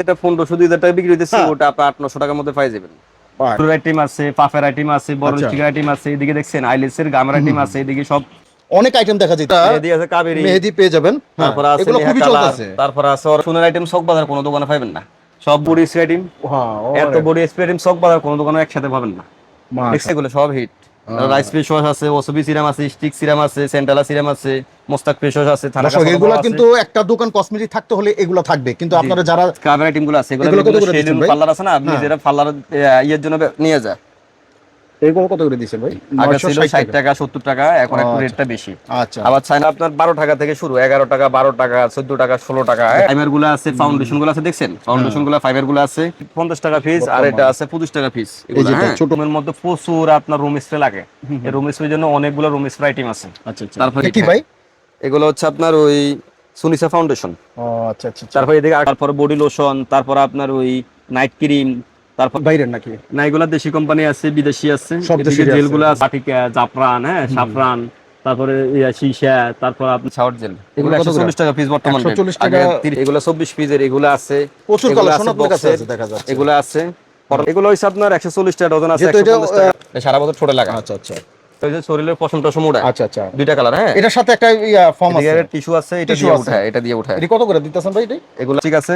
এটা 1500-2000 টাকা বিক্রি হইতেছে, ওটা আপনি 800-900 টাকার মধ্যে পাই যাবেন। পুরো আইটেম আছে, পাফের আইটেম আছে, বড় স্টিকার আইটেম আছে, এদিকে দেখছেন আইলেসের গামের আইটেম আছে, এদিকে সব অনেক আইটেম দেখা যায়। মেহেদি আছে, কাবেরী মেহেদি পেয়ে যাবেন, তারপর আছে এগুলো নেহা খুবই কালার, চলতেছে। তারপর আছে ওর সোনার আইটেম সব বাজার কোনো দোকানে পাবেন না। সব বডি স্প্রে আইটেম, এত বডি স্প্রে আইটেম সব বাজার কোনো দোকানে একসাথে পাবেন না। দেখছেন এগুলো সব হিট। রাইস ফেস ওয়াশ আছে, ওসবি সিরাম আছে, স্টিক সিরাম আছে, সেন্টালা সিরাম আছে, মোস্তাক ফেস ওয়াশ আছে, থানা কাপড় এগুলো কিন্তু একটা দোকান কসমেটিক থাকতে হলে এগুলো থাকবে, কিন্তু আপনারা যারা কাবের আইটেম গুলো আছে, এগুলো শেডুল পার্লার আছে না, নিজেরা পার্লার ইয়ের জন্য নিয়ে যায়। এগুলো কত করে দিচ্ছেন ভাই? আগে ছিল 60 টাকা 70 টাকা, এখন একটু রেটটা বেশি। আচ্ছা, আবার চাইনা আপনার 12 টাকা থেকে শুরু, 11 টাকা, 12 টাকা, 14 টাকা, 16 টাকা। প্রাইমার গুলো আছে, ফাউন্ডেশন গুলো আছে, দেখছেন ফাউন্ডেশন গুলো, ফাইবার গুলো আছে 50 টাকা পিস, আর এটা আছে 25 টাকা পিস। এগুলো ছোটমের মধ্যে প্রচুর আপনার রুম স্প্রে লাগে। এই রুম স্প্রের জন্য অনেকগুলো রুম স্প্রে আইটেম আছে। আচ্ছা আচ্ছা, তারপরে কি ভাই এগুলো হচ্ছে আপনার ওই সুনিসা ফাউন্ডেশন। আচ্ছা আচ্ছা, তারপর এদিকে তারপর বডি লোশন, তারপর আপনার ওই নাইট ক্রিম, তারপর বাইরের নাকি না, এগুলা দেশি কোম্পানি আছে, বিদেশি আছে, সব দেশি জেলগুলো আছে, বাটিকা, জাফরান, সাফরান, তারপরে সীসা, তারপর আপনার শাওয়ার জেল, এগুলো 140 টাকা পিস বর্তমানে। 140 টাকা, এগুলো 24 পিসের, এগুলো আছে, প্রচুর কালেকশন আপনার কাছে আছে দেখা যাচ্ছে। এগুলো আছে, এগুলো হইছে আপনার 140 টাকা ডজন আছে, 150 টাকা সারা বছর ছোট লাগা। আচ্ছা আচ্ছা, ওই যে শরীরের পশমটা সমুড়া। আচ্ছা আচ্ছা, দুইটা কালার। হ্যাঁ, এটার সাথে একটা ফর্ম আছে, এর টিস্যু আছে, এটা দিয়ে উঠায়, এটা দিয়ে উঠায়। এটা কত করে দিতেছেন ভাই? এটা এগুলো ঠিক আছে,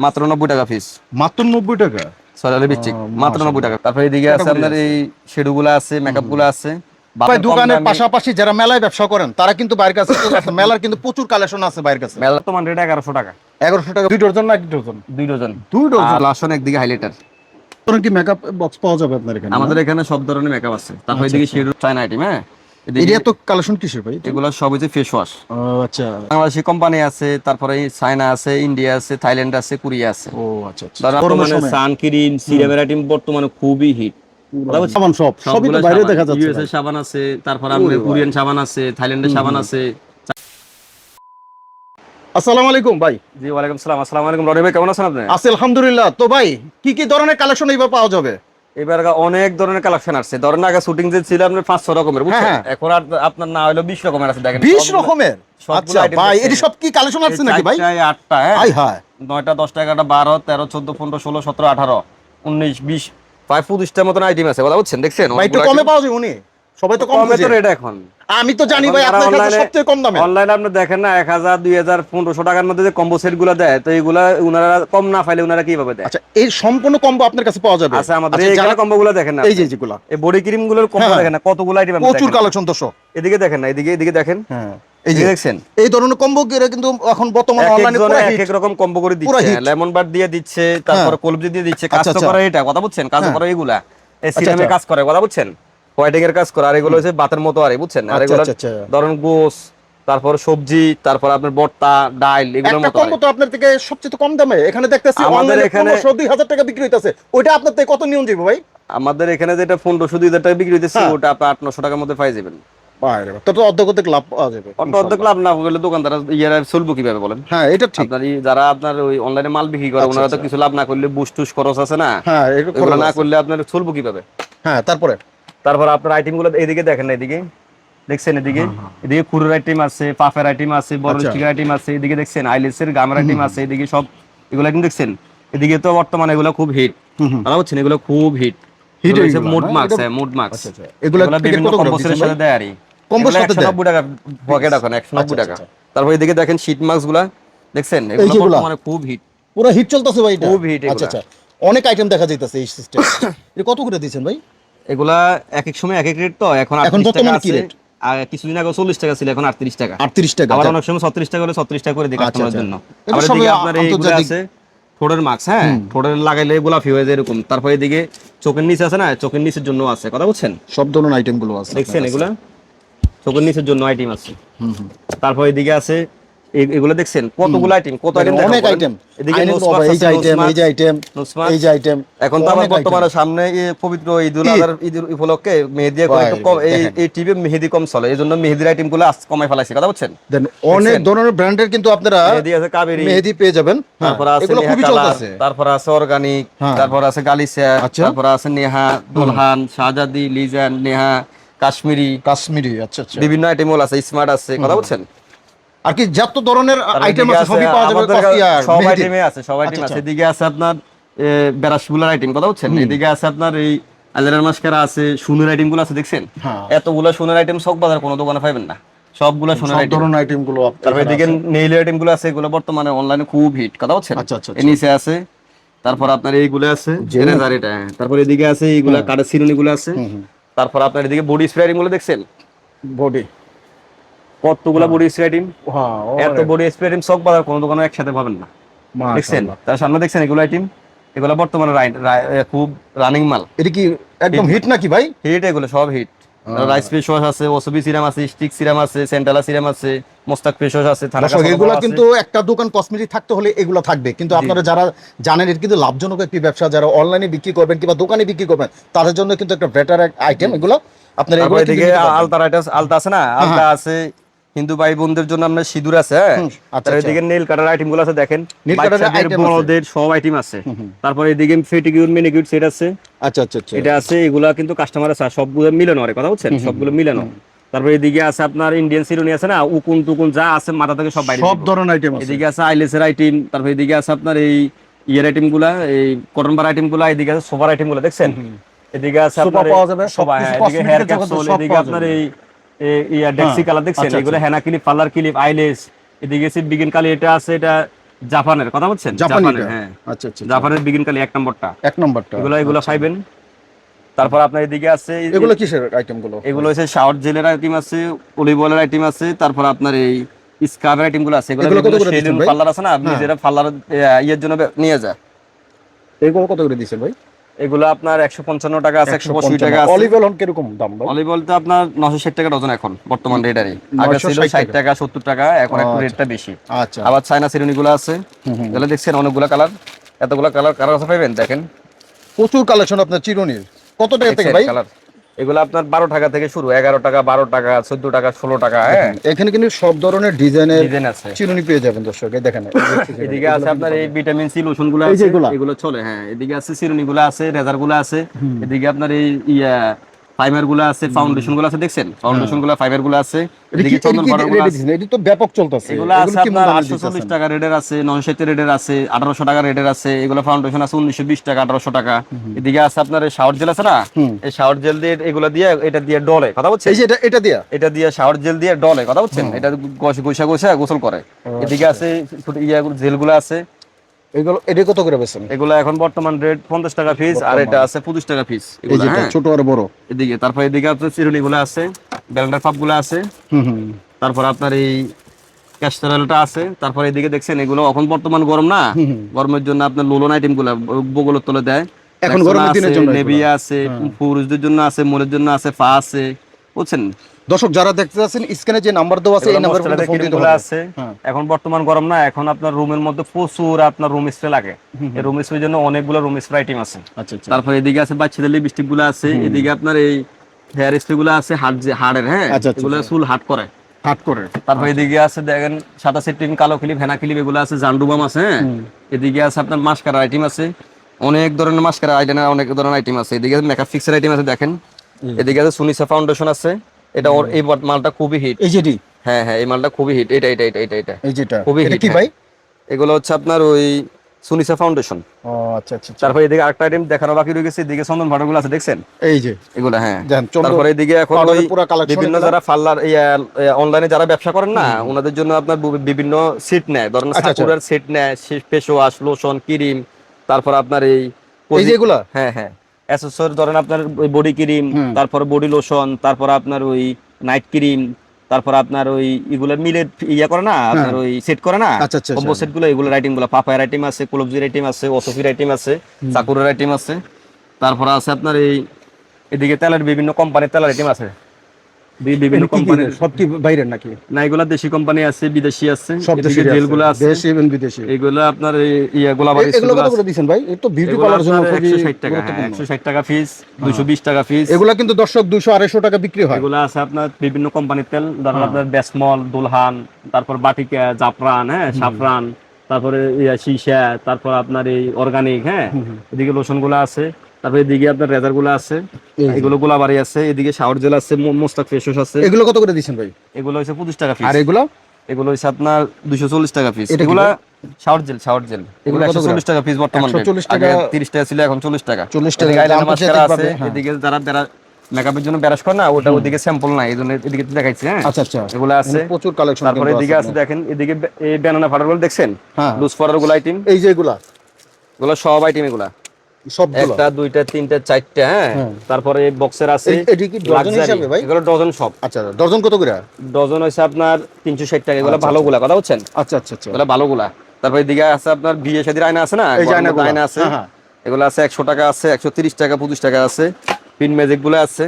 মাত্র 90 টাকা পিস। মাত্র 90 টাকা, সরালে বিচিক মাত্র 90 টাকা। তারপর এদিকে আছে আপনার এই শেডুগুলো আছে, মেকআপগুলো আছে। ভাই দোকানের পাশাপাশি যারা মেলায় ব্যবসা করেন তারা কিন্তু বাইরের কাছে মেলার কিন্তু প্রচুর কালেকশন আছে বাইরের কাছে। মেলা তো রেট 1100 টাকা। 1100 টাকা 2 ডজন না 1 ডজন? 2 ডজন। 2 ডজন। আর লাস্টন একদিকে হাইলাইটার। তোর কি মেকআপ বক্স পাওয়া যাবে আপনার এখানে? আমাদের এখানে সব ধরনের মেকআপ আছে। তারপর এদিকে শেডু চায়না আইটেম। হ্যাঁ, এরিয়া তো কালেকশন কিসের ভাই? এগুলো সব হচ্ছে ফেস ওয়াশ। আচ্ছা, বাংলাদেশি কোম্পানি আছে, তারপরে চায়না আছে, ইন্ডিয়া আছে, থাইল্যান্ড আছে, কোরিয়া আছে। ও আচ্ছা আচ্ছা। বর্তমানে সানক্রিম, সিরামের আইটেম বর্তমানে খুবই হিট। সাবান সবই তো বাইরে দেখা যাচ্ছে। ইউএসএ সাবান আছে, তারপর আপনার কোরিয়ান সাবান আছে, থাইল্যান্ডের সাবান আছে। আসসালামু আলাইকুম ভাই। জি ওয়ালাইকুম সালাম। আসসালামু আলাইকুম রনি ভাই, কেমন আছেন আপনি? আছি আলহামদুলিল্লাহ। তো ভাই কি কি ধরনের কালেকশন এইবার পাওয়া যাবে? এবার অনেক ধরনের কালেকশন আসছে। ধরেন আগে শুটিং যে ছিল আপনার 500 রকমের, বুঝছেন? এখন আর আপনার না হলো 20 রকমের আছে। দেখেন 20 রকমের। আচ্ছা ভাই, এটি সব কি কালেকশন আছে নাকি ভাই? 8টা। হ্যাঁ, হাই হাই, 9টা, 10টা, 11টা, 12, 13, 14, 15, 16, 17, 18, 19, 20, প্রায় 25টার মতন আইটেম আছে। কথা বুঝছেন? দেখছেন ভাই একটু কমে পাওয়া যায় উনি? সবাই তো কম কমে তো বুঝে। রেট এখন। আমি তো জানি ভাই আপনার কাছে সবচেয়ে কম দামে। অনলাইনে আপনি দেখেন না 1000, 2000, 1500 টাকার মধ্যে যে কম্বো সেট গুলো দেয়, তো এইগুলা উনারা কম না পাইলে উনারা কিভাবে দেয়? আচ্ছা, এই সম্পূর্ণ কম্বো আপনার কাছে পাওয়া যাবে? আচ্ছা, আমাদের এইখানে কম্বো গুলো দেখেন না, এই যে যেগুলো এই বডি ক্রিম গুলোর কম্বো দেখেন না, কতগুলো আইটেম আছে, প্রচুর কালেকশন। দর্শক এদিকে দেখেন না, এদিকে দেখেন। হ্যাঁ, এই যে দেখছেন এই ধরনের কম্বো কিন্তু এখন বর্তমানে অনলাইনে পুরো হিট। এক এক রকম কম্বো করে দিচ্ছে, লেমন বার দিয়ে দিচ্ছে, তারপর কলবজি দিয়ে দিচ্ছে। কাজ তো করে এটা, কথা বুঝছেন? কাজ করে এগুলা, এই সিরামে কাজ করে, কথা বুঝছেন? হোয়াইটিং এর কাজ করে। আর এগুলো হচ্ছে বাতের মতো, আর বুঝছেন? আর এগুলো ধরেন গোস, তারপর সবজি, তারপর আপনার ভর্তা, ডাল, এগুলোর মতো। কম্বো তো আপনার থেকে সবচেয়ে কম দামে এখানে দেখতেছি আমাদের এখানে 1500-2000 টাকা বিক্রি হইতাছে। ওইটা আপনার থেকে কত নিয়ম যাবে ভাই? আমাদের এখানে যেটা 1500-2000 টাকা বিক্রি হইতেছে, ওটা আপনি 800-900 টাকার মধ্যে পাই যাবেন। বাইরে তো অর্ধেক লাভ পাওয়া যাবে। অর্ধেক লাভ না হলে দোকানদার ইয়ারা চলবো কিভাবে বলেন? হ্যাঁ, এটা ঠিক। আপনার যারা আপনার ওই অনলাইনে মাল বিক্রি করে, ওনারা তো কিছু লাভ না করলে বুস্টুস খরচ আছে না, হ্যাঁ, এগুলো না করলে আপনার চলবো কিভাবে? হ্যাঁ, তারপর আপনার আইটেম গুলো এদিকে দেখেন না, এদিকে দেখছেন, এদিকে কুরের আইটেম আছে, পাফের আইটেম আছে, বড় স্টিকার আইটেম আছে, এদিকে দেখছেন আইলেসের গামের আইটেম আছে, এদিকে সব এগুলো আইটেম দেখছেন। এদিকে তো বর্তমানে এগুলো খুব হিট, ভালো বুঝছেন? এগুলো খুব হিট হইছে মুড মার্কস। হ্যাঁ, মুড মার্কস। এগুলো বিভিন্ন কম্পোসের সাথে দেয়। আরই কম্পোর সাথে 190 টাকা পকেট, এখন 190 টাকা। তারপর এদিকে দেখেন শীট মার্কস গুলা দেখছেন, এগুলো বর্তমানে খুব হিট, পুরো হিট চলতেছে ভাই, এটা খুব হিট। আচ্ছা আচ্ছা, অনেক আইটেম দেখা যাইতেছে এই সিস্টেম। এটা কত করে দিবেন ভাই? এগুলা এক এক সময় এক এক রেট, তো এখন 38 টাকা আছে। আর কিছুদিন আগে 40 টাকা ছিল, এখন 38 টাকা। 38 টাকা। আবার অনেক সময় 36 টাকা হলে 36 টাকা করে দিই কাস্টমারের জন্য। আবার এদিকে আপনার এইগুলো আছে ঠোঁটের মাস্ক। হ্যাঁ, ঠোঁটের লাগাইলে গোলাপি হয়ে যায় এরকম। তারপর এদিকে চোখের নিচে আছে না, চোখের নিচের জন্য আছে, কথা বুঝছেন? সব ধরনের আইটেম গুলো আছে দেখছেন, এগুলা চোখের নিচের জন্য আইটেম আছে। তারপর এদিকে আছে এগুলো দেখছেন কতগুলো আইটেম, কত আইটেম, অনেক আইটেম। এদিকে এই যে আইটেম, এই যে আইটেম, এই যে আইটেম। এখন তো আবার বর্তমানে সামনে পবিত্র ঈদুল আজহা, ঈদ উপলক্ষে মেহেদি কম, এই টিভি মেহেদি কম চলে, এইজন্য মেহেদির আইটেম গুলো কমাই ফেলাইছে, কথা বুঝছেন? অনেক ধরনের ব্র্যান্ডের কিন্তু আপনারা মেহেদি আছে, কাবেরী মেহেদি পেয়ে যাবেন। তারপর আছে নেহা কালার, তারপর আছে অর্গানিক, তারপর আছে গালিসা, তারপর আছে নেহা, দুলহান, শাহজাদি, লিজান, নেহা, কাশ্মীরি। আচ্ছা আচ্ছা, বিভিন্ন আইটেম আছে, স্মার্ট আছে, কথা বুঝছেন? আর কি যত ধরনের আইটেম এদিকে আছে সবই পাওয়া যাবে আমাদের সব আইটেমে আছে, সব আইটেম আচ্ছা, আছে। এদিকে আছে আপনার বেরাসগুলার আইটেম, কথা বুঝছেন? এদিকে আছে আপনার এই আইলাইনার মাস্কারা আছে, সুনের আইটেম গুলো আছে, দেখছেন? হ্যাঁ। এতগুলা সুনের আইটেম চক বাজার কোনো দোকানে পাবেন না, সবগুলা সুনের সব আইটেম। ধরনের আইটেম গুলো তারপর এদিকে নেইল আইটেম গুলো আছে, এগুলো বর্তমানে অনলাইনে খুব হিট, কথা বুঝছেন? আচ্ছা, আচ্ছা, এর নিচে আছে, তারপর আপনার এইগুলো আছে এরেজার, এটা তারপর এদিকে আছে এইগুলা কাঠের সিরুনি গুলো আছে। তারপর আপনার এদিকে বডি স্প্রে আইটেম গুলো দেখছেন, বডি কতগুলা বডি স্প্রে আইটেম। হ্যাঁ এত বডি স্প্রে আইটেম চক বাজার কোনো দোকানে একসাথে পাবেন না, দেখছেন? তার সামনে দেখছেন এগুলো আইটেম, এগুলো বর্তমানে খুব রানিং মাল। এটা কি একদম হিট নাকি ভাই? হিট, এগুলো সব হিট। রাইস ফেস ওয়াশ আছে, ওসবি সিরাম আছে, স্টিক সিরাম আছে, সেন্টালা সিরাম আছে, মোস্তাক ফেস ওয়াশ আছে, দর্শক এগুলো কিন্তু একটা দোকান কসমেটিক থাকতে হলে এগুলো থাকবে, কিন্তু আপনারা যারা জানেন এটা কিন্তু লাভজনক একটি ব্যবসা, যারা অনলাইনে বিক্রি করবেন কিংবা দোকানে বিক্রি করবেন তাদের জন্য কিন্তু একটা বেটার আইটেম এগুলো। আপনারা এগুলো এদিকে আলতা আছে না, আলতা আছে, হিন্দু ভাই বোনদের জন্য আপনার সিঁদুর আছে। আচ্ছা, এদিকে নেল কাটার আইটেম গুলো আছে, দেখেন নেল কাটার আইটেম বড়দের সব আইটেম আছে। তারপর এদিকে ফেটিকিউর মেনিকিউর সেট আছে। আচ্ছা আচ্ছা আচ্ছা, এটা আছে, এগুলা কিন্তু কাস্টমার আছে, সবগুলো মিলানো, কথা বুঝছেন? সবগুলো মিলানো। তারপর এদিকে আছে আপনার ইন্ডিয়ান সিরুনি আছে না, উকুন টুকুন যা আছে মাথা থেকে সব বাইরে, সব ধরনের আইটেম আছে। এদিকে আছে আইলেসের আইটেম, তারপর এদিকে আছে আপনার এই ইয়ার আইটেম গুলা, এই কটন বার আইটেম গুলা, এদিকে আছে সোফার আইটেম গুলা, দেখছেন? এদিকে আছে আপনার পাওয়া যাবে সব, এদিকে হেয়ার ক্যাপসুল, এদিকে আপনার এই ইয়া ডেক্সি কালার, দেখছেন? এগুলো হেনা ক্লিপ, পার্লার ক্লিপ, আইলেস। এদিকে আছে বিগিন কালি, এটা আছে, এটা জাপানের, কথা বুঝছেন? জাপানের, হ্যাঁ। আচ্ছা আচ্ছা, জাপানের বিগিন কালি 1 নম্বরটা, এক নম্বরটা এগুলো পাইবেন। তারপর আপনার এদিকে আছে, এগুলো কিসের আইটেম গুলো? এগুলো হচ্ছে শাওয়ার জেলের আইটেম আছে, অলিভ অয়েলের আইটেম আছে, তারপর আপনার এই স্ক্রাবের আইটেম গুলো আছে। এগুলো কত করে দিচ্ছেন ভাই? পার্লার আছে না, আপনি যেটা পার্লার ইয়ের জন্য নিয়ে যায়, এগুলো কত করে দিচ্ছেন ভাই? এগুলো আপনার 155 টাকা আছে, 185 টাকা আছে। অলিভ অয়েল কিরকম দাম ভাই? অলিভ অয়েল তো আপনার 960 টাকা ডজন এখন বর্তমান রেটারে, আগে ছিল 60 টাকা 70 টাকা, এখন একটু রেটটা বেশি। আচ্ছা, আবার চায়না সিরুনি গুলো আছে, এগুলো দেখছেন অনেকগুলো কালার, এতগুলো কালার কাছে পাবেন, দেখেন প্রচুর কালেকশন আপনার চিরুনির। কত টাকা থেকে ভাই? কালার এগুলো আপনার 12 টাকা থেকে শুরু, 11 টাকা, 12 টাকা, 14 টাকা, 16 টাকা। হ্যাঁ, এখানে কিন্তু সব ধরনের ডিজাইনের ডিজাইন আছে, চিরুনি পেয়ে যাবেন দর্শক। এই দেখেন এদিকে আছে আপনার এই ভিটামিন সি লোশন গুলো আছে, এগুলো চলে। হ্যাঁ, এদিকে আছে সিরুনি গুলো আছে, রেজার গুলো আছে, এদিকে আপনার এই ফাইবার গুলো আছে, ফাউন্ডেশন গুলো আছে, দেখছেন? ফাউন্ডেশন গুলো, ফাইবার গুলো আছে, এদিকে চন্দন পাউডার গুলো আছে। এটা তো ব্যাপক চলতেছে। এগুলো আছে আপনার 840 টাকা রেডের আছে, 960 রেডের আছে, 1800 টাকা রেডের আছে। এগুলো ফাউন্ডেশন আছে 1920 টাকা, 1800 টাকা। এদিকে আছে আপনার এই শাওয়ার জেল আছে না, এই শাওয়ার জেল দিয়ে এগুলো দিয়ে, এটা দিয়ে ডলে, কথা বুঝছেন? এই যে এটা দিয়ে শাওয়ার জেল দিয়ে ডলে, কথা বুঝছেন? এটা গোসা গোসল করে। এদিকে আছে জেল গুলো আছে, এগুলো এটা কত করে বেচেন? এগুলো এখন বর্তমান রেট 50 টাকা পিস, আর এটা আছে 25 টাকা পিস। এই যে ছোট আর বড়। এদিকে তারপর এদিকে আপনার চিরুনি গুলো আছে, ব্যালেন্ডার পাপ গুলো আছে, তারপর আপনার এই ক্যাস্টারলটা আছে। তারপর এদিকে দেখছেন এগুলো এখন বর্তমান গরম না, গরমের জন্য আপনার লোলন আইটেম গুলো বগলের তলে দেয়, এখন গরমের দিনের জন্য নেভিয়া আছে, পুরুষদের জন্য আছে, মোলের জন্য আছে, ফা আছে, বুঝছেন? দর্শক যারা দেখতে যাচ্ছেন স্ক্রিনে যে নাম্বার দেওয়া আছে এই নাম্বারে ফোন দিতে হবে। আছে। এখন বর্তমান গরম না, এখন আপনার রুমের মধ্যে প্রচুর আপনার রুম স্প্রে লাগে, এই রুম স্প্রের জন্য অনেকগুলো রুম স্প্রে আইটেম আছে। আচ্ছা আচ্ছা, তারপর এদিকে আছে বাচ্চাদের লিপস্টিক গুলো আছে, এদিকে আপনার এই হেয়ার স্প্রে গুলো আছে, হাড়ের, হ্যাঁ, এগুলো চুল হাট করে। তারপর এদিকে আছে দেখেন সাদা সেটিং, কালো ক্লিপ, হেনা ক্লিপ, এগুলো আছে, জান্ডুবাম আছে। হ্যাঁ, এদিকে আছে আপনার মাস্কারা আইটেম আছে, অনেক ধরনের মাস্কারা আইটেম, অনেক ধরনের আইটেম আছে। এদিকে মেকআপ ফিক্সার আইটেম আছে, দেখেন। এদিকে আছে সুনিসা ফাউন্ডেশন আছে, এটা ওর এই মালটা খুবই হিট। এই যেটি, হ্যাঁ হ্যাঁ, এই মালটা খুবই হিট। এটা এই যেটা খুবই হিট। কি ভাই? এগুলো হচ্ছে আপনার ওই সুনিসা ফাউন্ডেশন। ও আচ্ছা আচ্ছা। তারপর এদিকে আরেকটা আইটেম দেখানো বাকি রয়ে গেছে, এদিকে চন্দন পাউডার গুলো আছে, দেখছেন? এই যে এগুলো, হ্যাঁ। তারপর এদিকে এখন ওই বিভিন্ন যারা পার্লার অনলাইনে যারা ব্যবসা করেন না, ওনাদের জন্য আপনার বিভিন্ন সেট নেয়, ধরেন সাকুরার সেট নেয়, ফেস ওয়াশ, লোশন, ক্রিম, তারপর আপনার এই যেগুলা, হ্যাঁ হ্যাঁ, অ্যাসেসর, ধরেন আপনার ওই বডি ক্রিম, তারপর বডি লোশন, তারপর আপনার ওই নাইট ক্রিম, তারপর আপনার ওই এগুলো মিলে ইয়া করে না, আপনার ওই সেট করে না, কম্বো সেট গুলো, এগুলো রাইটিং গুলো, পাপায়ার আইটেম আছে, কোলবজির আইটেম আছে, ওসফির আইটেম আছে, সাকুরার আইটেম আছে। তারপর আছে আপনার এই এদিকে তেলের বিভিন্ন কোম্পানির তেলের আইটেম আছে, বিভিন্ন কোম্পানির। সব কি বাইরের নাকি? না, এগুলা দেশি কোম্পানি আছে, বিদেশি আছে, সব দেশি জেলগুলো আছে, দেশি এবং বিদেশি। এগুলো আপনার এই গোলাবাড়ি, এগুলো কত করে দিবেন ভাই? এই তো বিউটি পার্লার জন্য খুবই 160 টাকা, 160 টাকা পিস, 220 টাকা পিস। এগুলা কিন্তু দর্শক 200 250 টাকা বিক্রি হয়। এগুলো আছে আপনার বিভিন্ন কোম্পানির তেল, ধরেন আপনার বেসমল, দুলহান, তারপর বাটিকা, জাফরান, হ্যাঁ, সাফরান, তারপরে সীসা, তারপর আপনার এই অর্গানিক, হ্যাঁ, এদিকে লোশন গুলো আছে, তারপরে এদিকে আপনার রেজার গুলো আছে, এগুলো গোলাবাড়ি আছে, এদিকে শাওয়ার জেল আছে, মোস্তাক ফেস ওয়াশ আছে। এগুলো কত করে দিচ্ছেন ভাই? এগুলো হচ্ছে 25 টাকা পিস। আর এগুলো এগুলো হচ্ছে আপনার 240 টাকা পিস। এটা কি এগুলা ভাই? শাওয়ার জেল এগুলো এগুলো কত করে? 140 টাকা পিস বর্তমানে। 140 আগে টাকা। 30 টাকা ছিল, এখন 40 টাকা। 40 টাকা এদিকে আইলাইনার মাস্কারা আন্তর্জাতিক আছে, ভাবে, হ্যাঁ। এদিকে যারা মেকআপের জন্য ব্রাশ করে না, ওটা ওদিকে স্যাম্পল নাই, এইজন্য এদিকে দেখাইছি। হ্যাঁ, আচ্ছা আচ্ছা, এগুলো আছে। এখানে প্রচুর কালেকশন তারপরে কিন্তু আছে এদিকে আছে আপনার। দেখেন, এদিকে এই ব্যানানা ফাটারগুলো দেখছেন, হ্যাঁ, লুজ ফরার গুলো আইটেম, এই যে এগুলা এগুলো সব আইটেম, এগুলা সবগুলো। একটা দুইটা তিনটা চারটা। হ্যাঁ, হ্যাঁ। তারপরে বক্সের আছে এটি কি ডজন লাক্সারি, হিসাবে ভাই? এগুলো ডজন সব। আচ্ছা, ডজন কত করে? ডজন হচ্ছে আপনার 360 টাকা। এগুলো আচ্ছা, ভালোগুলা, কথা বলছেন, আচ্ছা আচ্ছা আচ্ছা। এগুলো ভালোগুলা। তারপরে এদিকে আছে আপনার বিয়ে শাদীর আয়না আছে না, এই যে গরমের মধ্যে আয়নাগুলা। আয়না আছে, হ্যাঁ, হ্যাঁ। এগুলো আছে 100 টাকা আছে, 130 টাকা, 25 টাকা আছে। পিন ম্যাজিক গুলো আছে,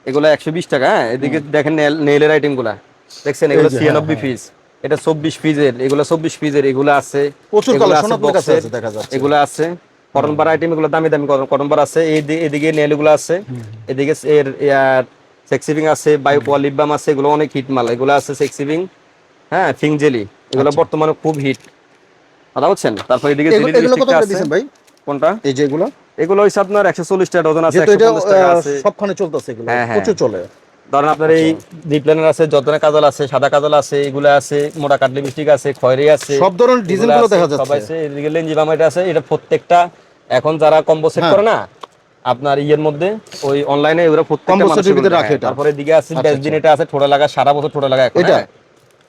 এগুলো 120 টাকা। হ্যাঁ, এদিকে দেখেন নেইলের আইটেম গুলা দেখছেন, এগুলো এই যে, 96 পিস, এটা 24 পিসের, এগুলো 24 পিসের, এগুলো আছে। প্রচুর এগুলো কালেকশন আছে আপনার কাছে বক্সের, আছে দেখা যাচ্ছে। এগুলো আছে কটন বার আইটেম, এগুলো দামি দামি কটন বার আছে। এদিকে নেইল গুলো আছে, এদিকে এর সেক্সিভিং আছে, বায়োপোয়া লিপ বাম আছে, এগুলো অনেক হিট মাল, এগুলো আছে সেক্সিভিং। হ্যাঁ, ফিং জেলি, এগুলো বর্তমানে খুব হিট, কথা বলছেন। তারপর এদিকে জেলি এগুলো কত লিপস্টিকটা করে আছে। দিবেন ভাই? কোনটা? এই যে এগুলো, এগুলো হচ্ছে আপনার 140 টাকা ডজন আছে, যেহেতু এটা 150 টাকা আছে। সবখানে চলতেছে, এগুলো হ্যাঁ, হ্যাঁ। প্রচুর চলে। ধরেন আপনার এই ডিপ লাইনার আছে, যত্নের কাজল আছে, সাদা কাজল আছে, এগুলো আছে, মোটা কাট লিপস্টিক আছে, খয়েরি আছে, সব ধরনের ডিজাইন এগুলো গুলো আছে, দেখা সব যাচ্ছে। আছে। এদিকে লেঞ্জি বাম এটা আছে, এটা প্রত্যেকটা এখন যারা কম্বো সেট হ্যাঁ। করে না আপনার ইয়ের মধ্যে, ওই অনলাইনে ওরা প্রত্যেকটা কম্বো মানুষের সেটের ভিতরে মধ্যে, রাখে হ্যাঁ। এটা। তারপরে এদিকে আছে আচ্ছা, বেসদিন, এটা আছে ঠোঁটে লাগা, সারা বছর ঠোঁটে লাগা এখন। এটা? হ্যাঁ,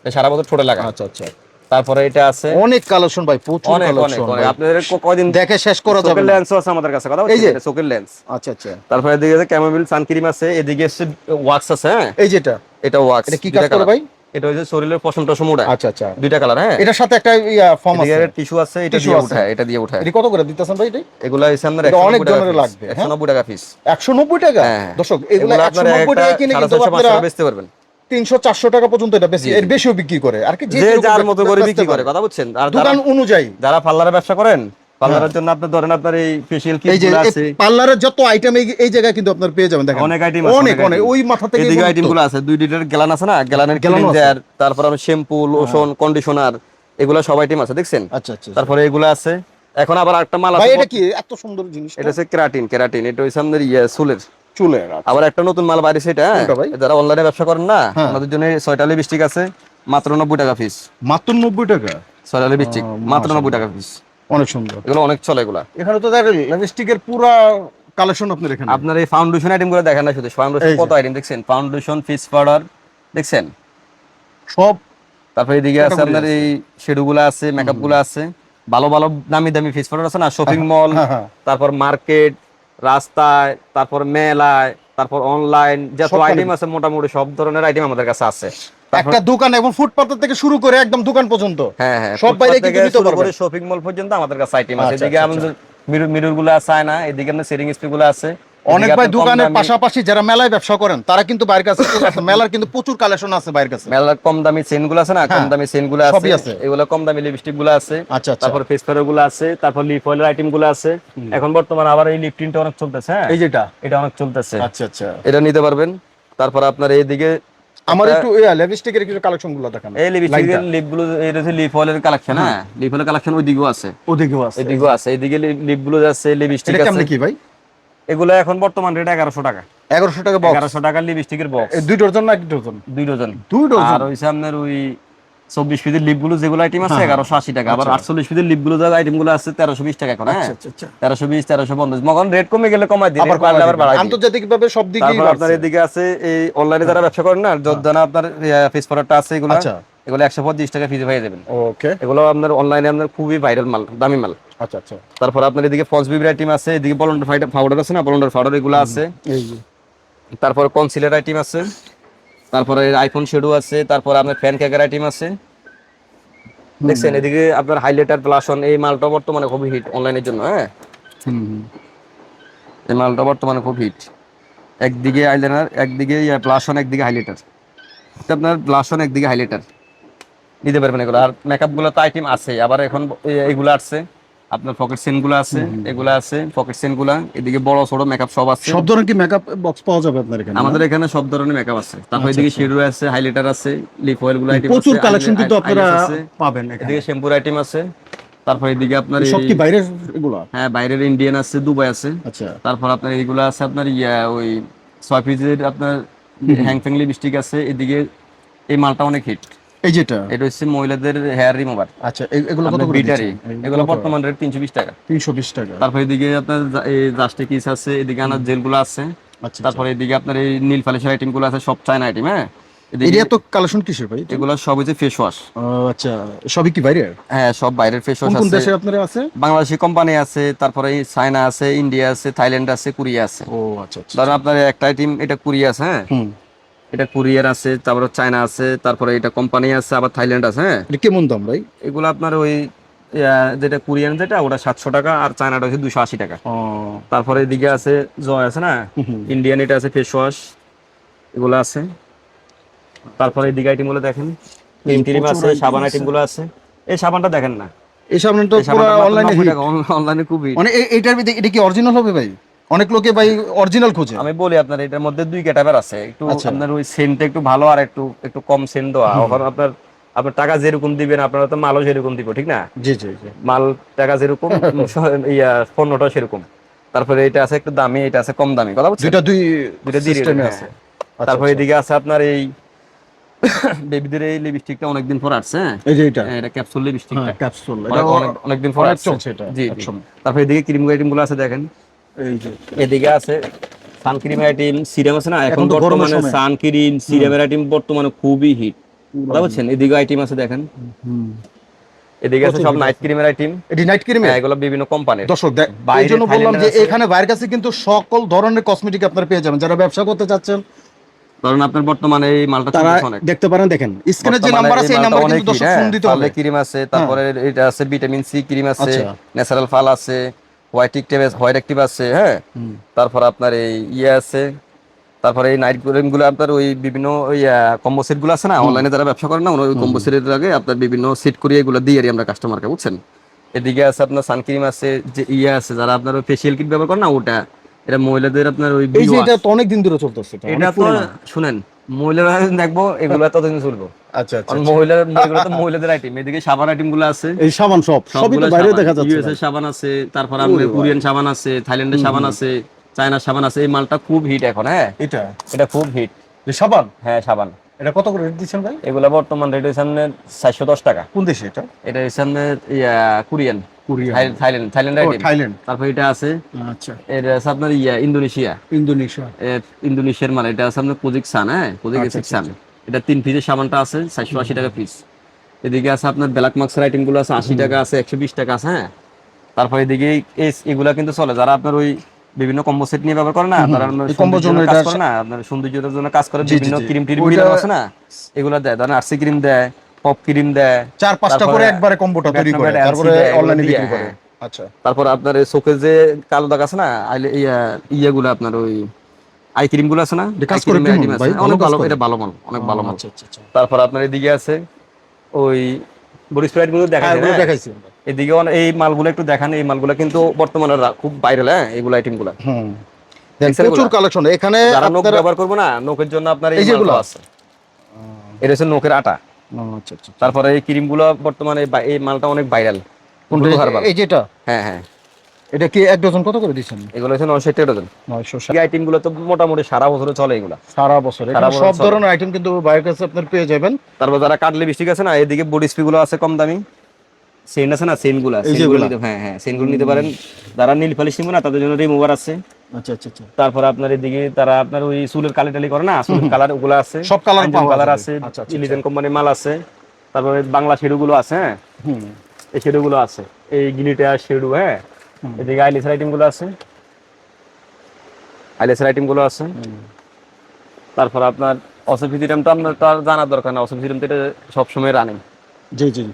এটা সারা বছর ঠোঁটে লাগা। আচ্ছা আচ্ছা। তারপরে এটা আছে অনেক কালেকশন ভাই, প্রচুর অনেক অনেক কালেকশন অনেক। আপনাদের কয়দিন দেখে শেষ করা যাবে চোখের না। লেন্সও আছে আমাদের কাছে, কথা এই যে বলছেন, এটা চোখের লেন্স। আচ্ছা আচ্ছা। তারপরে এদিকে আছে ক্যামোমিল সানক্রিম আছে, এদিকে আছে ওয়াক্স আছে। হ্যাঁ, এই যেটা, এটা ওয়াক্স। এটা কি কাজ করে ভাই? এটা হচ্ছে শরীরের পশম টসম উঠায়। আচ্ছা আচ্ছা। দুইটা কালার। হ্যাঁ, এটার সাথে একটা ফর্ম আছে, এদিকে টিস্যু আছে, এটা টিস্যু দিয়ে আছে। উঠায়, এটা দিয়ে উঠায়। এটা কত করে দিতেছেন ভাই? এটা এগুলা হচ্ছে আপনার এটা অনেক 190 টাকা জনের পিস, লাগবে, হ্যাঁ? 190 টাকা পিস। 190 টাকা? হ্যাঁ, দর্শক, এগুলো এগুলা আপনার 190 টাকা কিনে কিন্তু 450 আপনারা টাকা বেচতে পারবেন। 300-400 টাকা পর্যন্ত এটা বেশি, এর বেশিও বিক্রি করে। আর কি যে যেরকম যার মতো করে বেচতে বিক্রি করে, পারে। কথা বুঝছেন। আর দোকান অনুযায়ী যারা পার্লারে ব্যবসা করেন, পার্লারের জন্য আপনি ধরেন আপনার এই ফেশিয়াল এই যে কিটগুলো আছে, পার্লারের যত আইটেম এই জায়গায় কিন্তু আপনার পেয়ে যাবেন। দেখেন অনেক আইটেম আছে, অনেক অনেক, ওই মাথা থেকে এদিকে আইটেম গুলো আছে। 2 লিটার গ্যালান আছে না, গ্যালানের গ্যালানও আছে। ক্লিনজার, তারপর আমরা শ্যাম্পু, লোশন, কন্ডিশনার, এগুলো সব আইটেম আছে দেখছেন। আচ্ছা আচ্ছা। তারপরে এগুলো আছে। এখন আবার একটা মাল ভাই আছে, এটা কি এত সুন্দর জিনিস? এটা হচ্ছে কেরাটিন। এটা হচ্ছে আমাদের চুলের। চুলের? আবার একটা নতুন মাল বাইরে, সেটা কোনটা ভাই? যারা অনলাইনে ব্যবসা করেন না, হ্যাঁ। আমাদের জন্য 6টা লিপস্টিক আছে, মাত্র 90 টাকা পিস। মাত্র 90 টাকা? 6টা লিপস্টিক মাত্র 90 টাকা পিস। অনেক সুন্দর। এগুলো অনেক চলে এগুলা। এখানে তো দেখেন লিপস্টিকের পুরো কালেকশন আপনার এখানে। আপনার এই ফাউন্ডেশন আইটেম গুলো দেখেন না, শুধু ফাউন্ডেশন এই যে। কত আইটেম দেখছেন, ফাউন্ডেশন, ফেস পাউডার দেখছেন। সব তারপরে এদিকে আছে category আপনার আছে। এই শ্যাডো গুলো আছে, মেকআপ গুলো আছে, ভালো ভালো দামি দামি ফেস পাউডার আছে না, শপিং মল, হ্যাঁ, হ্যাঁ। তারপর মার্কেট, রাস্তায়, তারপর মেলায়, তারপর অনলাইন, যত সব আইটেম আছে মোটামুটি সব ধরনের আইটেম আমাদের কাছে আছে। একটা দোকান এবং ফুটপাত থেকে শুরু করে একদম দোকান পর্যন্ত, হ্যাঁ হ্যাঁ, সব বাইরে কিন্তু নিতে পারবেন। শপিং মল পর্যন্ত আমাদের কাছে আইটেম আছে। আচ্ছা, এদিকে আচ্ছা, আমাদের মিরর গুলো আছে, আয়না, এদিকে আপনার সেটিং স্প্রে গুলো আছে। অনেক এদিকে ভাই আপনার কম দোকানের দামি- পাশাপাশি যারা মেলায় ব্যবসা করেন তারা কিন্তু বাইরের কাছে চলে আসে। মেলার কিন্তু প্রচুর কালেকশন আছে বাইরের কাছে। মেলার কম দামি চেন গুলো আছে না, কম হ্যাঁ, দামি চেন গুলো সবই আছে, আছে। এগুলো কম দামি লিপস্টিক গুলো আছে। আচ্ছা আচ্ছা। তারপর ফেস প্যাক গুলো আছে, তারপর লিপ অয়েলের আইটেম গুলো আছে। এখন বর্তমানে আবার এই লিপ টিনটা অনেক চলতেছে। হ্যাঁ, এই যেটা, এটা অনেক চলতেছে, আচ্ছা আচ্ছা। এটা নিতে পারবেন। তারপর আপনার এইদিকে আমার একটু লিপস্টিকের কিছু কালেকশন গুলো দেখান। এই লিপস্টিকের লিপ গুলো, এটা হচ্ছে লিপ অয়েলের কালেকশন। হ্যাঁ, লিপ অয়েলের কালেকশন ওইদিকেও আছে, ওদিকেও আছে, এদিকেও আছে। এইদিকে লিপ গুলো আছে, লিপস্টিক এটা আছে। কেমন কি ভাই? এগুলো এখন বর্তমান রেট 1100 টাকা। 1100 টাকা বক্স? 1100 টাকার লিপস্টিকের বক্স, 2 ডজন না 1 ডজন? 2 ডজন। 2 ডজন। আর ওই সামনের ওই 24 পিসের লিপ গুলো যেগুলো আইটেম আছে হ্যাঁ, 1180 টাকা। আবার 48 পিসের লিপ গুলো যে আইটেম গুলো আছে 1320 টাকা এখন। হ্যাঁ, আচ্ছা আচ্ছা। 1320, 1350। মগন রেট কমে গেলে কমাই দিই, আবার পারলে আবার বাড়াই দিই। আন্তর্জাতিক ভাবে সব দিকেই তারপর আপনার বাড়ছে। এদিকে আছে এই অনলাইনে যারা ব্যবসা করেন না, যদ্দানা আপনার ফেস প্রোডাক্ট আছে, এগুলো আচ্ছা। এগুলো 125 টাকা ফিজে পেয়ে যাবেন। ওকে। এগুলো আপনার অনলাইনে আপনার খুবই ভাইরাল মাল, দামি মাল। আচ্ছা আচ্ছা। তারপর আপনার এদিকে ফলস বিবি আইটেম আছে, এদিকে বলন্ডার পাউডার আছে না, বলন্ডার পাউডার এগুলো আছে। এই যে তারপর কনসিলার আইটেম আছে, তারপরে আইফোন শ্যাডো আছে, তারপর আপনার ফ্যান কেকার আইটেম আছে দেখছেন। এদিকে আপনার হাইলাইটার, ব্লাশ অন, এই মালটা বর্তমানে খুবই হিট অনলাইনের জন্য। হ্যাঁ, এই মালটা বর্তমানে খুব হিট। একদিকে আইলাইনার, একদিকে ব্লাশ অন, একদিকে হাইলাইটার। আপনার ব্লাশ অন, একদিকে হাইলাইটার নিতে পারবেন এগুলো। আর মেকআপ গুলো তো আইটেম আছে, আবার এখন এগুলো আসছে আপনার পকেট সেন গুলো আছে, এগুলো আছে পকেট সেন গুলা। এদিকে বড় ছোট মেকআপ সব আছে। সব ধরনের কি মেকআপ বক্স পাওয়া যাবে আপনার এখানে? আমাদের এখানে সব ধরনের মেকআপ আছে। তারপর এদিকে শ্যাডো আছে, হাইলাইটার আছে, লিপ অয়েল গুলো আইটেম আছে, প্রচুর কালেকশন কিন্তু আপনারা eyelash আছে, পাবেন এখানে। এদিকে শ্যাম্পুর আইটেম আছে। তারপর এদিকে আপনার সব কি বাইরের এগুলো? হ্যাঁ, বাইরের ইন্ডিয়ান আছে, দুবাই আছে। আচ্ছা। তারপর আপনার এইগুলো আছে আপনার ওই 6 পিসের আপনার হ্যাংফ্যাং লিপস্টিক আছে। এদিকে এই মালটা অনেক হিট। এই যেটা এটা হচ্ছে মহিলাদের হেয়ার রিমুভার। আচ্ছা, এগুলো কত করে বিটারি, দিচ্ছেন? এগুলো বর্তমান রেট 320 টাকা। 320 টাকা। তারপর এদিকে আপনার এই জাস্টে কিস আছে, এদিকে আনার জেলগুলো আছে। আচ্ছা, তারপরে এদিকে আপনার এই নীল পালিশের আইটেম গুলো আছে, সব চায়না আইটেম। হ্যাঁ, এদিকে এত কালেকশন কিসের ভাই? এগুলো সব হচ্ছে ফেস ওয়াশ। আচ্ছা, সবই কি বাইরে? হ্যাঁ, সব বাইরের ফেস ওয়াশ কোন আছে। দেশে আপনারা আছে? বাংলাদেশি কোম্পানি আছে, তারপরে চায়না আছে, ইন্ডিয়া আছে, থাইল্যান্ড আছে, কোরিয়া আছে। ও আচ্ছা আচ্ছা। ধরেন আপনার একটা আইটেম এটা কোরিয়া আছে, হ্যাঁ, এটা কোরিয়ার আছে, তারপরে চায়না আছে, তারপরে এটা কোম্পানি আছে, আবার থাইল্যান্ড আছে। হ্যাঁ, এটা কেমন দাম ভাই? এগুলো আপনার ওই যেটা কোরিয়ান যেটা ওটা 700 টাকা, আর চায়নাটা হচ্ছে 280 টাকা। তারপরে এদিকে আছে জয় আছে না, ইন্ডিয়ান, এটা আছে ফেস ওয়াশ, এগুলো আছে। তারপরে এদিকে আইটেম গুলো দেখেন, ক্রিম আছে, সাবান আইটেম গুলো আছে। এই সাবানটা দেখেন না, এই সাবানটা পুরো অনলাইনে হিট। অনলাইনে খুব হিট। মানে এইটার ভিতরে এটা কি অরিজিনাল হবে ভাই? অনেক লোকে ভাই অরিজিনাল খোঁজে। আমি বলি আপনার এটার মধ্যে দুই ক্যাটাগরি আছে, একটু আপনার ওই সেন্টটা একটু ভালো আর একটু একটু কম সেন্ট দেওয়া। এখন আপনার আপনার টাকা যেরকম দিবেন আপনারা তো মালও সেরকম দিব, ঠিক না? জি জি জি। মাল টাকা যেরকম পণ্যটা সেরকম। তারপরে এটা আছে একটু দামি, এটা আছে কম দামি, কথা বুঝছেন? দুইটা সিস্টেমে আছে। তারপরে এদিকে আছে আপনার এই বেবিদের এই লিপস্টিকটা অনেকদিন পর আসছে। এই যে এটা ক্যাপসুল লিপস্টিকটা, ক্যাপসুল, এটা অনেকদিন পর আসছে এটা। জি জি। তারপরে এদিকে ক্রিম আইটেম গুলো আছে দেখেন, এই যে এদিকে আছে সানক্রিম আইটেম, সিরাম আছে না, এখন বর্তমানে সানক্রিম সিরামের আইটেম বর্তমানে খুবই হিট, কথা বুঝছেন? এদিকে আইটেম আছে দেখেন, এদিকে আছে সব নাইট ক্রিমের আইটেম। এটি নাইট ক্রিম, এগুলো বিভিন্ন কোম্পানির। দর্শক এই জন্য বললাম যে এখানে বাইরের কাছে কিন্তু সকল ধরনের কসমেটিক আপনারা পেয়ে যাবেন। যারা ব্যবসা করতে চাচ্ছেন, ধরুন আপনার বর্তমানে এই মালটা চলছে অনেক, দেখতে পারেন, দেখেন স্ক্রিনে যে নাম্বার আছে এই নাম্বারে কিন্তু দর্শক ফোন দিতে হবে। ক্রিম আছে, তারপরে এটা আছে ভিটামিন সি ক্রিম আছে, ন্যাচারাল ফাল আছে, হোয়াইট অ্যাক্টিভ আছে। হ্যাঁ, তারপর আপনার এই আছে, তারপরে এই নাইট ক্রিম গুলো আপনার ওই বিভিন্ন ওই কম্বো সেট গুলো আছে না, অনলাইনে যারা ব্যবসা করে না, ওই কম্বো সেটের আগে আপনার বিভিন্ন সেট করে এগুলো দিয়ে আমরা কাস্টমারকে, বুঝছেন? এদিকে আছে আপনার সানক্রিম আছে, যে আছে যারা আপনার ওই ফেশিয়াল কিট ব্যবহার করে না, ওটা এটা মহিলাদের আপনার ওই এই যে এটা তো অনেক দিন ধরে চলতেছে, এটা তো শুনেন মহিলারা দেখবো এগুলো ততদিন চলবো। আচ্ছা আচ্ছা, এগুলো তো মহিলাদের আইটেম। এদিকে সাবান আইটেম গুলো আছে, এই সাবান সবই তো বাইরে দেখা যাচ্ছে। ইউএসএ সাবান আছে, তারপর আমাদের কোরিয়ান সাবান আছে, থাইল্যান্ডের সাবান আছে, চায়নার সাবান আছে। এই মালটা খুব হিট এখন। হ্যাঁ, এটা খুব হিট এই সাবান। হ্যাঁ, সাবান। এটা কত করে রেট দিচ্ছেন ভাই? এগুলা বর্তমান রেট হচ্ছে সামনে 410 টাকা। কোন দেশে এটা? এটা সামনে কোরিয়ান, থাইল্যান্ড আইটেম। তারপর এটা আছে, আচ্ছা, এটা আছে আপনার ইন্দোনেশিয়ার মাল। এটা আছে আপনার কোজিকসান। হ্যাঁ, কোজিকসান। এটা 3 পিসের সাবানটা আছে 480 টাকা পিস। এদিকে আছে আপনার ব্ল্যাক মার্কসের আইটেম গুলো আছে 80 টাকা আছে, 120 টাকা আছে। হ্যাঁ, তারপর এদিকে এগুলা কিন্তু চলে যারা আপনার ওই বিভিন্ন কম্বো সেট নিয়ে ব্যবহার করে না, তারা কম্বো জন্য কাজ করে না, আপনার সৌন্দর্যের জন্য কাজ করে, বিভিন্ন ক্রিম আছে না, এগুলো দেয়। ধরেন আরসি ক্রিম দেয়, পপ ক্রিম দেয়, 4-5টা করে একবারে কম্বোটা তৈরি করে তারপরে অনলাইনে বিক্রি করে। আচ্ছা, তারপর আপনার এই চোখে যে কালো দাগ আছে না, ইয়েগুলো আপনার ওই আই ক্রিম গুলো আছে না, অনেক ভালো, এটা ভালো মাল, অনেক ভালো মাল। তারপর আপনার এদিকে আছে ওই বডি স্প্রে গুলো দেখাইছি। এদিকে এই মালগুলো একটু দেখান, এই মালগুলো কিন্তু বর্তমানে খুব ভাইরাল। হ্যাঁ, এইগুলো আইটেম গুলো প্রচুর কালেকশন। এখানে যারা নখ ব্যবহার করবো না, নখের জন্য আপনার এই যেগুলো আছে, এটা হচ্ছে নখের আটা। আচ্ছা আচ্ছা। তারপরে এই ক্রিম গুলো বর্তমানে এই মালটা অনেক ভাইরাল। এই যেটা, হ্যাঁ হ্যাঁ, এটা কি এক ডজন কত করে দিচ্ছেন? এগুলো হচ্ছে 960 টাকা ডজন। 960 আইটেম গুলো তো মোটামুটি সারা বছর চলে। এগুলো সারা বছর সব ধরনের আইটেম কিন্তু বাইরের কাছে আপনার পেয়ে যাবেন। তারপর যারা কাট লিপস্টিক আছে না, এদিকে বডি স্প্রে গুলো আছে কম দামি, সেন আছে না, সেন গুলো হ্যাঁ হ্যাঁ, সেন গুলো নিতে পারেন। যারা নীল পালিশ নিবে না, তাদের জন্য রিমুভার আছে। আচ্ছা আচ্ছা আচ্ছা। তারপর আপনার এদিকে তারা আপনার ওই চুলের কালি টালি করে না, চুলের কালার ওগুলো আছে, সব কালার আছে। ইলিজেন কোম্পানির মাল আছে। তারপরে বাংলা শেডু গুলো আছে। হ্যাঁ, এই শেডু গুলো আছে, এই গ্লিটার শেডু। হ্যাঁ, এদিকে আইলেসের আইটেম গুলো আছে, তারপর আপনার অসফিজিরাম তো আপনার তার জানার দরকার না, অসফিজিরাম তো এটা সবসময় রানিং। জি জি।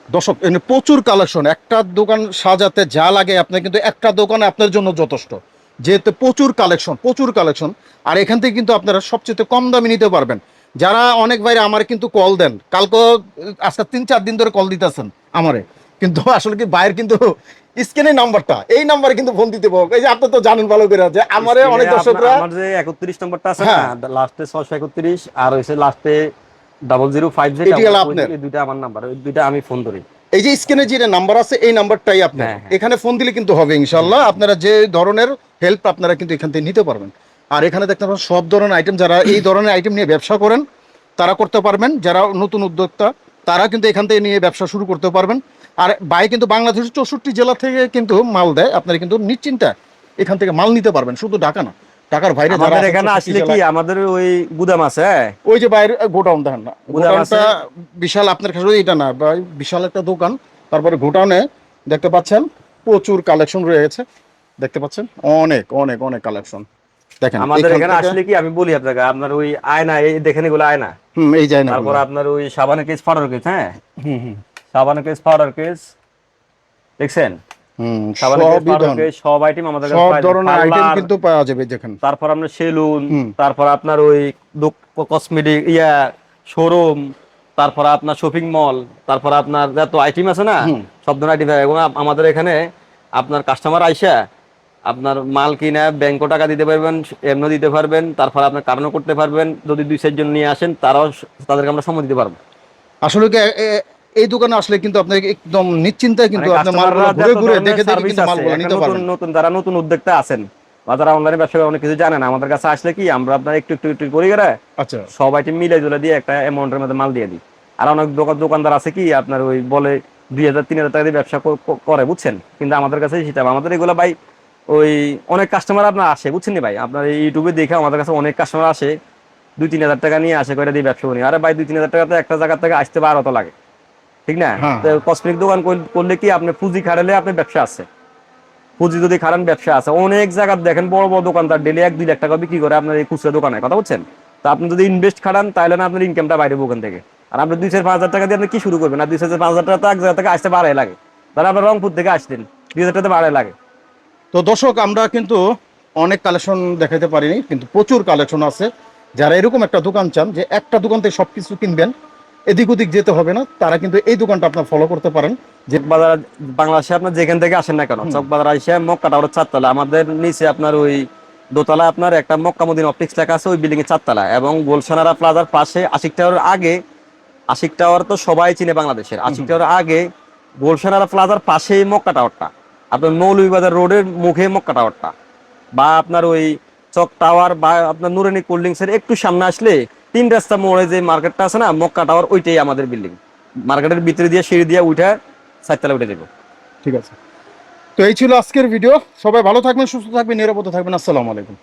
দর্শক, এখানে প্রচুর কালেকশন। একটা দোকান সাজাতে যা লাগে আপনার কিন্তু একটা দোকানে আপনার জন্য যথেষ্ট, যেহেতু প্রচুর কালেকশন। আর এখান থেকে কিন্তু আপনারা সবচেয়ে কম দামে নিতে পারবেন। যারা অনেক বাইরে আমার কিন্তু কল দেন, কালকে আজকে 3-4 দিন ধরে কল দিতেছেন আমারে, কিন্তু আসলে কি বাইরের কিন্তু স্ক্রিনের নাম্বারটা, এই নাম্বারে কিন্তু ফোন দিতে পারবো। এই যে আপনি তো জানেন ভালো করে যে আমারে অনেক দর্শকরা, আমার যে 31 নাম্বারটা আছে না, লাস্টে 631 আর হইছে লাস্টে 005 যেটা, এই দুইটা আমার নাম্বার, ওই দুইটা আমি ফোন ধরি। এই যে স্ক্রিনে যে নাম্বার আছে এই নাম্বারটাই আপনি এখানে ফোন দিলে কিন্তু হবে ইনশাআল্লাহ। আপনারা যে ধরনের হেল্প আপনারা কিন্তু এখান থেকে নিতে পারবেন। আর এখানে দেখতে পাচ্ছেন সব ধরনের আইটেম, যারা এই ধরনের আইটেম নিয়ে ব্যবসা করেন তারা করতে পারবেন, যারা নতুন উদ্যোক্তা তারা কিন্তু এখান থেকে নিয়ে ব্যবসা শুরু করতে পারবেন। আর ভাই কিন্তু বাংলাদেশের 64 জেলা থেকে কিন্তু মাল দেয়, আপনারা কিন্তু নিশ্চিন্তে এখান থেকে মাল নিতে পারবেন, শুধু ঢাকা না, ঢাকার বাইরে যারা আমাদের আছেন এখানে 64 আসলে কি জেলায়। আমাদের ওই গুদাম আছে, হ্যাঁ ওই যে বাইরে গোডাউন দেখেন না, গুদাম আছে। গোডাউনটা বিশাল, আপনার কাছে এটা না ভাই, বিশাল একটা দোকান। তারপরে গোডাউনে দেখতে পাচ্ছেন প্রচুর কালেকশন রয়েছে, দেখতে পাচ্ছেন অনেক অনেক অনেক কালেকশন দেখেন আমাদের এখান এখানে থেকে। আসলে কি আমি বলি আপনাকে, আপনার ওই আয়না, এই দেখেন এগুলো আয়না, এই যায় না, তারপর আপনার ওই সাবানের কেস, পাউডার কেস, হ্যাঁ হুম সাবানের কেস, পাউডার কেস, দেখছেন হুম, সাবানের কেস, সবই পাউডার ধরনের, কেস, সব আইটেম আমাদের কাছে সব পাওয়া যায়। ধরনের আইটেম পার্লার, কিন্তু পাওয়া যাবে দেখেন। তারপর আপনার সেলুন, হুম তারপর আপনার ওই কসমেটিক ইয়া শোরুম, তারপর আপনার শপিং মল, তারপর আপনার যত আইটেম আছে না, হুম সব ধরনের আইটেম। এবং আমাদের এখানে আপনার কাস্টমার আইসা আপনার মাল কিনা ব্যাংকও টাকা দিতে পারবেন, এমনও দিতে পারবেন, তারপর আপনার কারণও করতে পারবেন। যদি 2-4 জন নিয়ে আসেন তারাও, তাদেরকে আমরা সময় দিতে পারবো। আসলে কি এই দোকানে আসলে কিন্তু আপনি একদম নিশ্চিন্তায় মানে কিন্তু আপনি মালগুলো কাস্টমাররা ঘুরে যত ঘুরে ধরনের দেখে দেখে সার্ভিস কিন্তু আছে, মালগুলো একটা নিতে নতুন পারবেন। নতুন যারা নতুন উদ্যোক্তা আছেন বা যারা অনলাইনে ব্যবসা করে অনেক কিছু জানে না, আমাদের কাছে আসলে কি আমরা আপনার একটু একটু একটু করে গেলে আচ্ছা সব আইটেম মিলে জুলে দিয়ে একটা অ্যামাউন্টের মধ্যে মাল দিয়ে দিই। আর অনেক দোকানদার আছে কি আপনার ওই বলে 2,000-3,000 টাকা দিয়ে ব্যবসা করে, বুঝছেন, কিন্তু আমাদের কাছে সেটা আমাদের এগুলো ভাই ওই অনেক কাস্টমার আপনার আসে, বুঝছেন নি ভাই, আপনার এই ইউটিউবে দেখে আমাদের কাছে অনেক কাস্টমার আসে 2-3 হাজার টাকা নিয়ে আসে কয়টা দিয়ে ব্যবসা করি। আরে ভাই 2-3 হাজার টাকা তো একটা জায়গা থেকে আসতে 12 তো লাগে, ঠিক না? হ্যাঁ তো কসমেটিক দোকান করলে কি আপনি পুঁজি খাটালে আপনার ব্যবসা আছে, পুঁজি যদি খারান ব্যবসা আছে। অনেক জায়গা দেখেন বড় বড় দোকানদার ডেলি 1-2 লাখ টাকা বিক্রি করে আপনার এই খুচরা দোকানে, কথা বুঝছেন? তো আপনি যদি ইনভেস্ট খাটান তাহলে না আপনার ইনকামটা বাইরে ওখান থেকে। আর আপনি 2-4-5 হাজার টাকা দিয়ে আপনি কি শুরু করবেন? আর 2-4-5 হাজার টাকা তো এক জায়গা থেকে আসতে 12 লাগে, তাহলে আপনার রংপুর থেকে আসতেন 2,000 টাকা 12 লাগে। তো দর্শক আমরা কিন্তু অনেক কালেকশন দেখাতে পারিনি, কিন্তু প্রচুর কালেকশন আছে। যারা এরকম একটা দোকান চান যে একটা দোকান থেকে সবকিছু কিনবেন, এদিক ওদিক যেতে হবে না, তারা কিন্তু এই দোকানটা আপনার ফলো করতে পারেন। যে বাজার, বাংলাদেশে আপনার যেখান থেকে আসেন না কেন, চক বাজার আইসা মক্কা টাওয়ারের 4 তলা, আমাদের নিচে আপনার ওই দোতলা আপনার একটা মক্কা মদিনা অপটিক্স লেখা আছে, ওই বিল্ডিং এর 4 তলা। এবং গুলশানারা প্লাজার পাশে আশিক টাওয়ারের আগে, আশিক টাওয়ার তো সবাই চিনে বাংলাদেশের, আশিক টাওয়ার আগে গুলশানারা প্লাজার পাশেই মক্কা টাওয়ারটা, আপনার মৌলভীবাজার রোডের মুখে মক্কা টাওয়ারটা। বা আপনার ওই চক টাওয়ার বা আপনার নুরানি কোল্ড ড্রিঙ্কস এর একটু সামনে আসলে 3 রাস্তা মোড়ে যে মার্কেটটা আছে না, মক্কা টাওয়ার, ওইটাই আমাদের বিল্ডিং। মার্কেটের ভিতরে দিয়ে সিঁড়ি দিয়ে উঠে 4 তলা উঠে যাবো। ঠিক আছে, তো এই ছিল আজকের ভিডিও। সবাই ভালো থাকবেন, সুস্থ থাকবেন, নিরাপদে থাকবেন। আসসালামু আলাইকুম।